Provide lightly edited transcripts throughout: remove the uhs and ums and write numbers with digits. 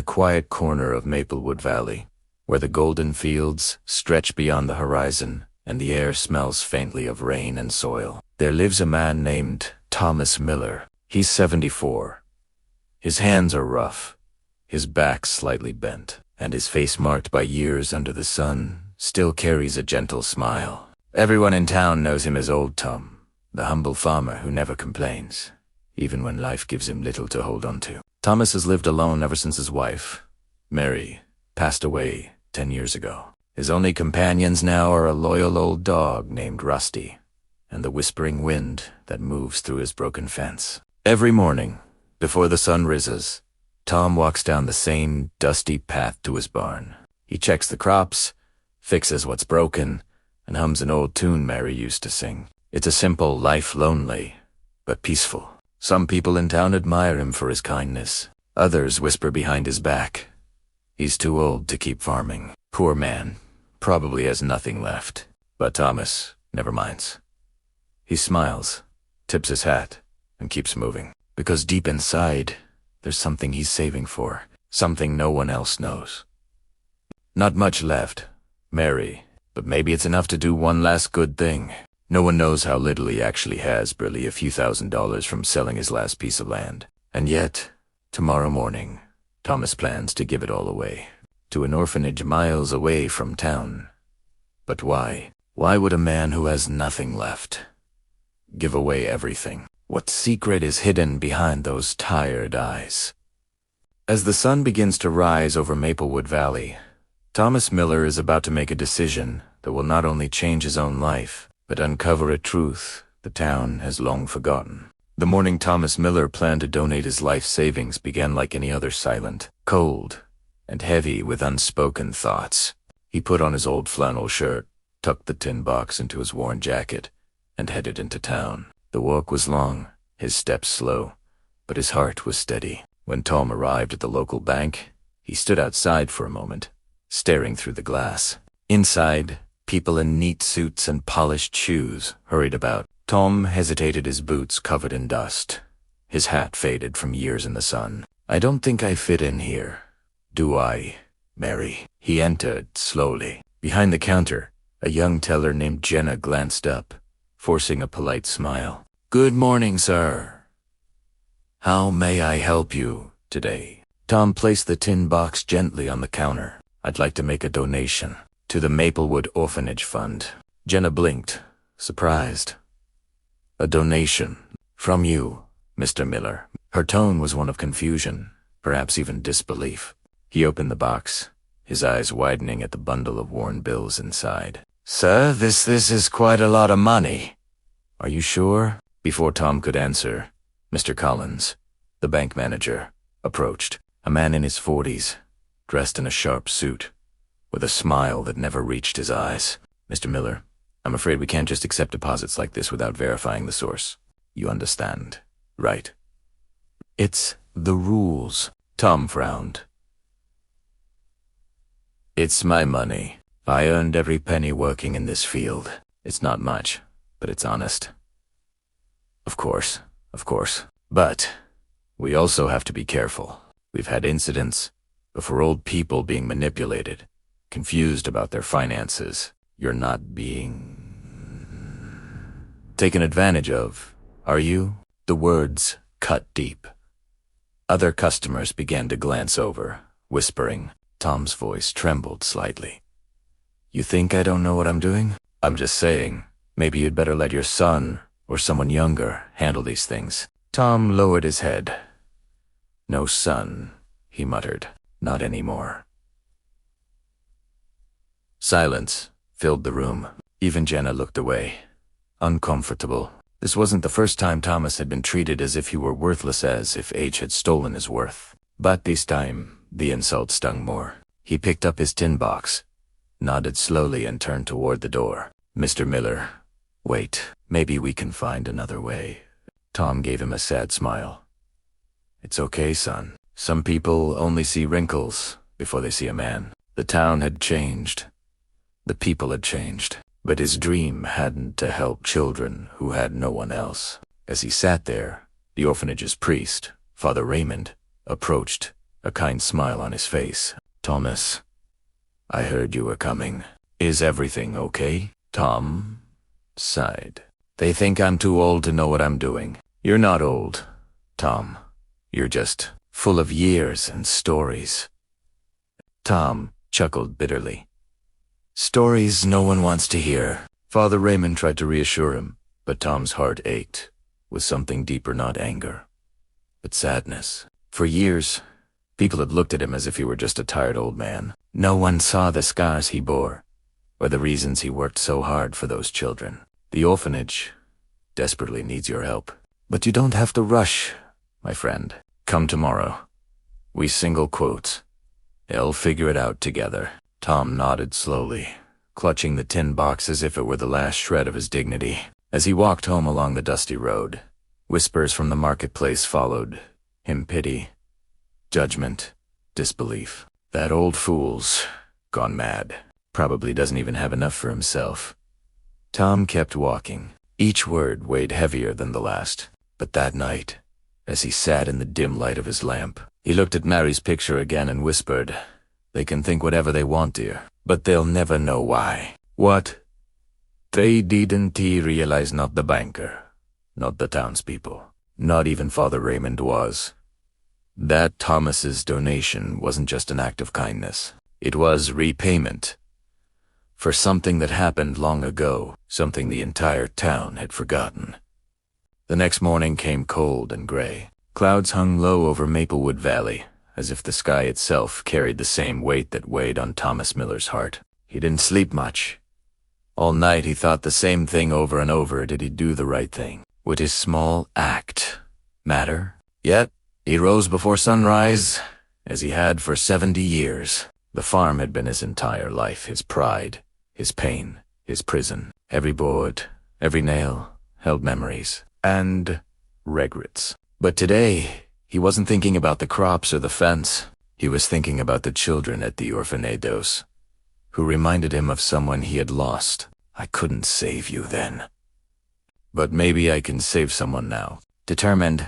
quiet corner of Maplewood Valley, where the golden fields stretch beyond the horizon and the air smells faintly of rain and soil, there lives a man named Thomas Miller. He's 74. His hands are rough, his back slightly bent, and his face marked by years under the sun still carries a gentle smile. Everyone in town knows him as Old Tom, the humble farmer who never complains, even when life gives him little to hold on to. Thomas has lived alone ever since his wife, Mary, passed away 10 years ago. His only companions now are a loyal old dog named Rusty, and the whispering wind that moves through his broken fence. Every morning, before the sun rises, Tom walks down the same dusty path to his barn. He checks the crops, fixes what's broken, and hums an old tune Mary used to sing. It's a simple life, lonely, but peaceful. Some people in town admire him for his kindness. Others whisper behind his back, he's too old to keep farming. Poor man, probably has nothing left. But Thomas never minds. He smiles, tips his hat, and keeps moving. Because deep inside, there's something he's saving for, something no one else knows. Not much left, Mary, but maybe it's enough to do one last good thing. No one knows how little he actually has, barely a few $1,000s from selling his last piece of land. And yet, tomorrow morning, Thomas plans to give it all away, to an orphanage miles away from town. But why? Why would a man who has nothing left give away everything? What secret is hidden behind those tired eyes? As the sun begins to rise over Maplewood Valley, Thomas Miller is about to make a decision that will not only change his own life, but uncover a truth the town has long forgotten. The morning Thomas Miller planned to donate his life savings began like any other, silent, cold, and heavy with unspoken thoughts. He put on his old flannel shirt, tucked the tin box into his worn jacket, and headed into town. The walk was long, his steps slow, but his heart was steady. When Tom arrived at the local bank, he stood outside for a moment, staring through the glass. Inside, people in neat suits and polished shoes hurried about. Tom hesitated, his boots covered in dust, his hat faded from years in the sun. "I don't think I fit in here, do I, Mary?" He entered slowly. Behind the counter, a young teller named Jenna glanced up, forcing a polite smile. "Good morning, sir. How may I help you today?" Tom placed the tin box gently on the counter. "I'd like to make a donation to the Maplewood Orphanage Fund." Jenna blinked, surprised. "A donation? From you, Mr. Miller?" Her tone was one of confusion, perhaps even disbelief. He opened the box, his eyes widening at the bundle of worn bills inside. "Sir, this is quite a lot of money." "Are you sure?" Before Tom could answer, Mr. Collins, the bank manager, approached. A man in his 40s, dressed in a sharp suit, with a smile that never reached his eyes. "Mr. Miller, I'm afraid we can't just accept deposits like this without verifying the source. You understand, right?" "It's the rules." Tom frowned. "It's my money. I earned every penny working in this field. It's not much, but it's honest." Of course. But we also have to be careful. We've had incidents, but for old people being manipulated, confused about their finances, you're not being taken advantage of, are you?" The words cut deep. Other customers began to glance over, whispering. Tom's voice trembled slightly. "You think I don't know what I'm doing? I'm just saying, maybe you'd better let your son or someone younger handle these things." Tom lowered his head. "No son," he muttered. "Not anymore." Silence filled the room. Even Jenna looked away, uncomfortable. This wasn't the first time Thomas had been treated as if he were worthless, as if age had stolen his worth. But this time, the insult stung more. He picked up his tin box, nodded slowly, and turned toward the door. "Mr. Miller, wait. Maybe we can find another way." Tom gave him a sad smile. "It's okay, son. Some people only see wrinkles before they see a man." The town had changed. The people had changed. But his dream hadn't, to help children who had no one else. As he sat there, the orphanage's priest, Father Raymond, approached a kind smile on his face. "Thomas, I heard you were coming. Is everything okay?" Tom sighed. "They think I'm too old to know what I'm doing." "You're not old, Tom. You're just full of years and stories." Tom chuckled bitterly. "Stories no one wants to hear." Father Raymond tried to reassure him, but Tom's heart ached, with something deeper, not anger, but sadness. For years, people had looked at him as if he were just a tired old man. No one saw the scars he bore, or the reasons he worked so hard for those children. "The orphanage desperately needs your help. But you don't have to rush, my friend. Come tomorrow. We single quotes. They'll figure it out together." Tom nodded slowly, clutching the tin box as if it were the last shred of his dignity. As he walked home along the dusty road, whispers from the marketplace followed him: pity, judgment, disbelief. "That old fool's gone mad. Probably doesn't even have enough for himself." Tom kept walking. Each word weighed heavier than the last. But that night, as he sat in the dim light of his lamp, he looked at Mary's picture again and whispered, "They can think whatever they want, dear, but they'll never know why." What they didn't realize, not the banker, not the townspeople, not even Father Raymond, was that Thomas's donation wasn't just an act of kindness. It was repayment for something that happened long ago, something the entire town had forgotten. The next morning came cold and gray. Clouds hung low over Maplewood Valley, as if the sky itself carried the same weight that weighed on Thomas Miller's heart. He didn't sleep much. All night he thought the same thing over and over. Did he do the right thing? Would his small act matter? Yet, he rose before sunrise, as he had for 70 years. The farm had been his entire life, his pride, his pain, his prison. Every board, every nail, held memories and regrets. But today, he wasn't thinking about the crops or the fence. He was thinking about the children at the Orphanados, who reminded him of someone he had lost. "I couldn't save you then, but maybe I can save someone now." Determined,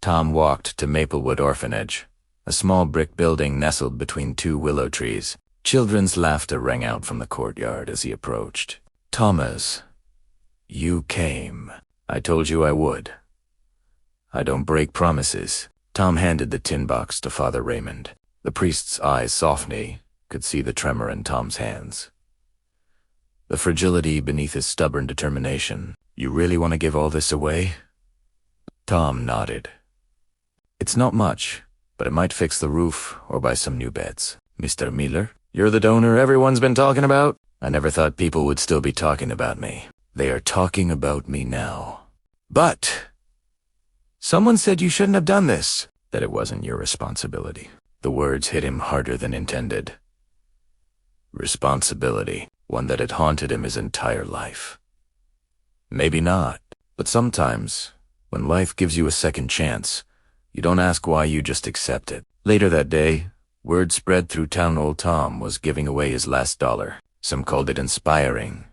Tom walked to Maplewood Orphanage, a small brick building nestled between two willow trees. Children's laughter rang out from the courtyard as he approached. "Thomas, you came. I told you I would. I don't break promises." Tom handed the tin box to Father Raymond. The priest's eyes, softening, could see the tremor in Tom's hands, the fragility beneath his stubborn determination. "You really want to give all this away?" Tom nodded. "It's not much, but it might fix the roof or buy some new beds." "Mr. Miller, you're the donor everyone's been talking about?" "I never thought people would still be talking about me." "They are talking about me now." "But someone said you shouldn't have done this." "That it wasn't your responsibility." The words hit him harder than intended. Responsibility, one that had haunted him his entire life. Maybe not, but sometimes, when life gives you a second chance, you don't ask why, you just accept it. Later that day, word spread through town old Tom was giving away his last dollar. Some called it inspiring.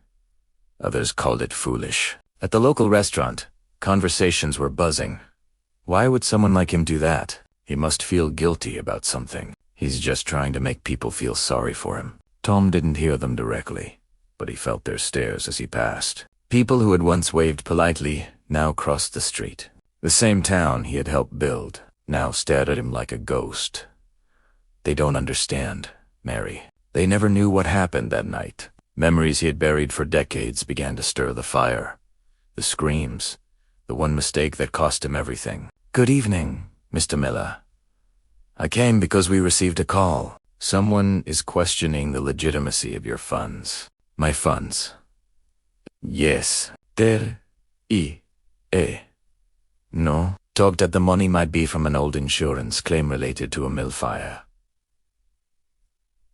Others called it foolish. At the local restaurant, conversations were buzzing. Why would someone like him do that? He must feel guilty about something. He's just trying to make people feel sorry for him. Tom didn't hear them directly, but he felt their stares as he passed. People who had once waved politely now crossed the street. The same town he had helped build now stared at him like a ghost. They don't understand, Mary. They never knew what happened that night. Memories he had buried for decades began to stir the fire. The screams, the one mistake that cost him everything. "Good evening, Mr. Miller. I came because we received a call. Someone is questioning the legitimacy of your funds." "My funds?" "Yes. No. Talked that the money might be from an old insurance claim related to a mill fire.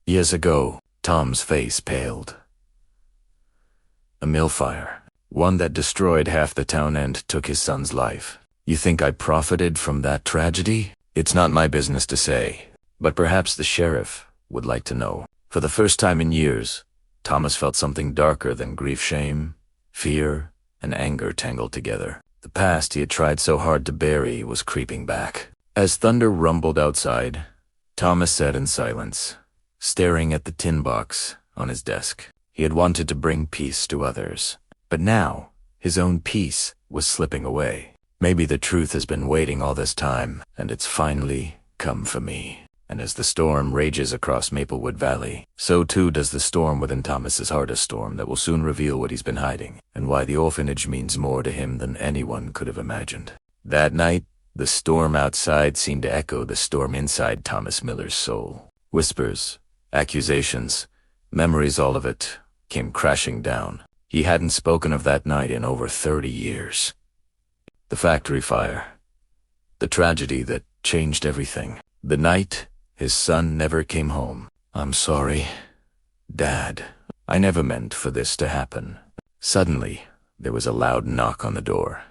Years ago." Tom's face paled. "A mill fire. One that destroyed half the town and took his son's life. You think I profited from that tragedy?" "It's not my business to say, but perhaps the sheriff would like to know." For the first time in years, Thomas felt something darker than grief, shame, fear, and anger tangled together. The past he had tried so hard to bury was creeping back. As thunder rumbled outside, Thomas sat in silence, staring at the tin box on his desk. He had wanted to bring peace to others, but now his own peace was slipping away. Maybe the truth has been waiting all this time, and it's finally come for me. And as the storm rages across Maplewood Valley, so too does the storm within Thomas's heart, a storm that will soon reveal what he's been hiding, and why the orphanage means more to him than anyone could have imagined. That night, the storm outside seemed to echo the storm inside Thomas Miller's soul. Whispers, accusations, memories, all of it came crashing down. He hadn't spoken of that night in over 30 years. The factory fire. The tragedy that changed everything. The night his son never came home. "I'm sorry, Dad. I never meant for this to happen." Suddenly, there was a loud knock on the door.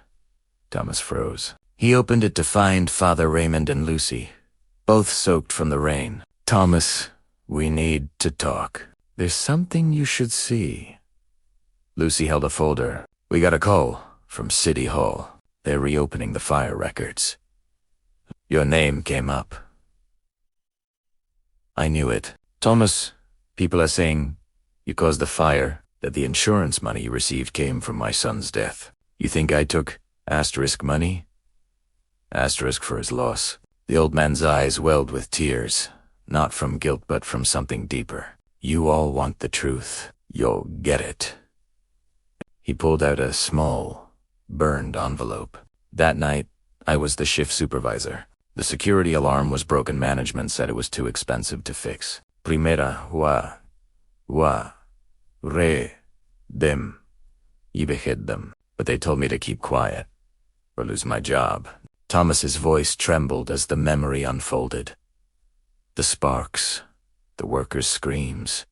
Thomas froze. He opened it to find Father Raymond and Lucy, both soaked from the rain. "Thomas, we need to talk. There's something you should see." Lucy held a folder. "We got a call from City Hall. They're reopening the fire records. Your name came up." "I knew it. Thomas, people are saying you caused the fire, that the insurance money you received came from my son's death. You think I took asterisk money?" Asterisk for his loss. The old man's eyes welled with tears, not from guilt but from something deeper. "You all want the truth. You'll get it." He pulled out a small, burned envelope. "That night, I was the shift supervisor. The security alarm was broken. Management said it was too expensive to fix. Primera, dem. You behead them. But they told me to keep quiet, or lose my job." Thomas's voice trembled as the memory unfolded. The sparks, the workers' screams,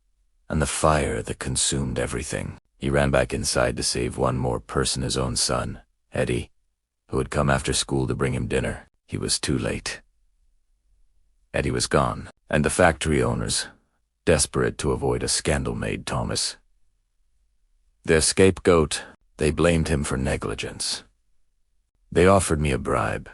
and the fire that consumed everything. He ran back inside to save one more person, his own son, Eddie, who had come after school to bring him dinner. He was too late. Eddie was gone, and the factory owners, desperate to avoid a scandal, made Thomas their scapegoat. They blamed him for negligence. They offered me a bribe.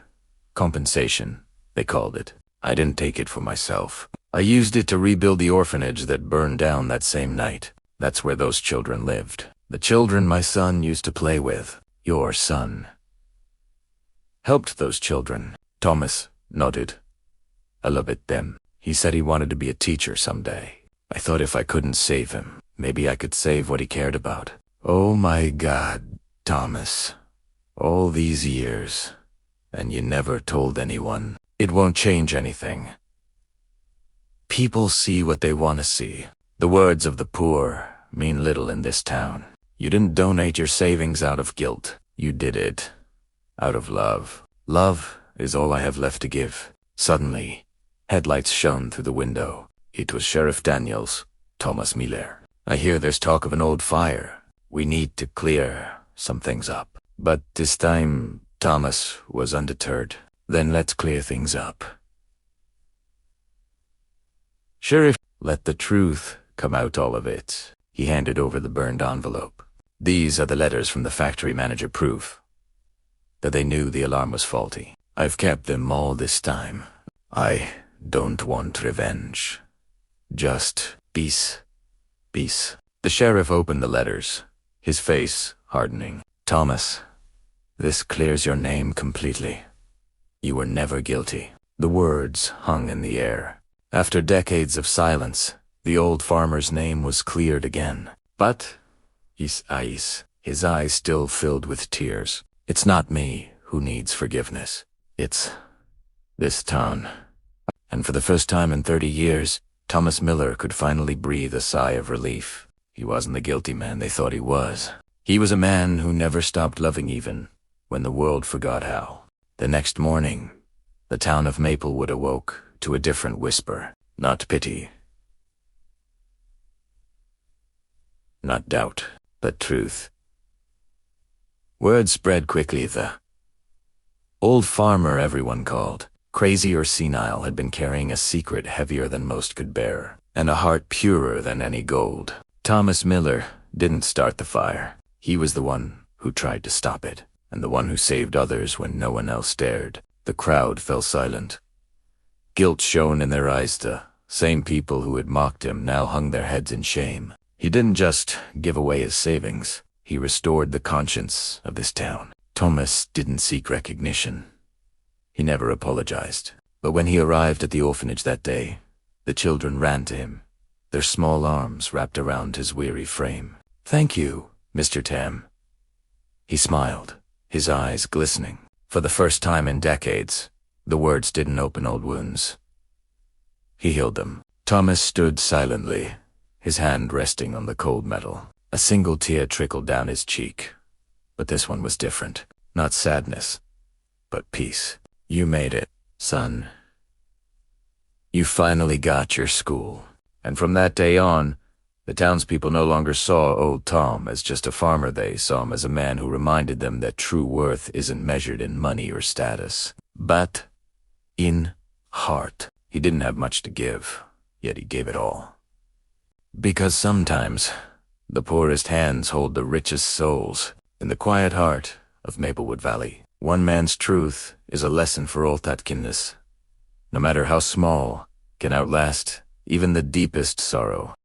Compensation, they called it. I didn't take it for myself. I used it to rebuild the orphanage that burned down that same night. That's where those children lived. The children my son used to play with. Your son helped those children." Thomas nodded. "I love it them. He said he wanted to be a teacher someday. I thought if I couldn't save him, maybe I could save what he cared about." "Oh my God, Thomas. All these years, and you never told anyone. It won't change anything. People see what they want to see. The words of the poor mean little in this town. You didn't donate your savings out of guilt. You did it out of love. Love is all I have left to give." Suddenly, headlights shone through the window. It was Sheriff Daniels, Thomas Miller. "I hear there's talk of an old fire. We need to clear some things up." But this time, Thomas was undeterred. "Then let's clear things up. Sheriff, let the truth come out, all of it." He handed over the burned envelope. "These are the letters from the factory manager, proof that they knew the alarm was faulty. I've kept them all this time. I don't want revenge. Just peace. Peace." The sheriff opened the letters, his face hardening. "Thomas, this clears your name completely. You were never guilty." The words hung in the air. After decades of silence, the old farmer's name was cleared again. But his eyes still filled with tears. "It's not me who needs forgiveness. It's this town." And for the first time in 30 years, Thomas Miller could finally breathe a sigh of relief. He wasn't the guilty man they thought he was. He was a man who never stopped loving, even when the world forgot how. The next morning, the town of Maplewood awoke to a different whisper. Not pity, not doubt, but truth. Word spread quickly. The old farmer everyone called, crazy or senile, had been carrying a secret heavier than most could bear, and a heart purer than any gold. Thomas Miller didn't start the fire. He was the one who tried to stop it, and the one who saved others when no one else dared. The crowd fell silent. Guilt shone in their eyes. The same people who had mocked him now hung their heads in shame. He didn't just give away his savings. He restored the conscience of this town. Thomas didn't seek recognition. He never apologized. But when he arrived at the orphanage that day, the children ran to him, their small arms wrapped around his weary frame. "Thank you, Mr. Tam." He smiled, his eyes glistening. For the first time in decades, the words didn't open old wounds. He healed them. Thomas stood silently, his hand resting on the cold metal. A single tear trickled down his cheek. But this one was different. Not sadness, but peace. "You made it, son. You finally got your school." And from that day on, the townspeople no longer saw old Tom as just a farmer. They saw him as a man who reminded them that true worth isn't measured in money or status, but in heart. He didn't have much to give, yet he gave it all. Because sometimes, the poorest hands hold the richest souls. In the quiet heart of Maplewood Valley, one man's truth is a lesson for all that kindness, no matter how small, can outlast even the deepest sorrow.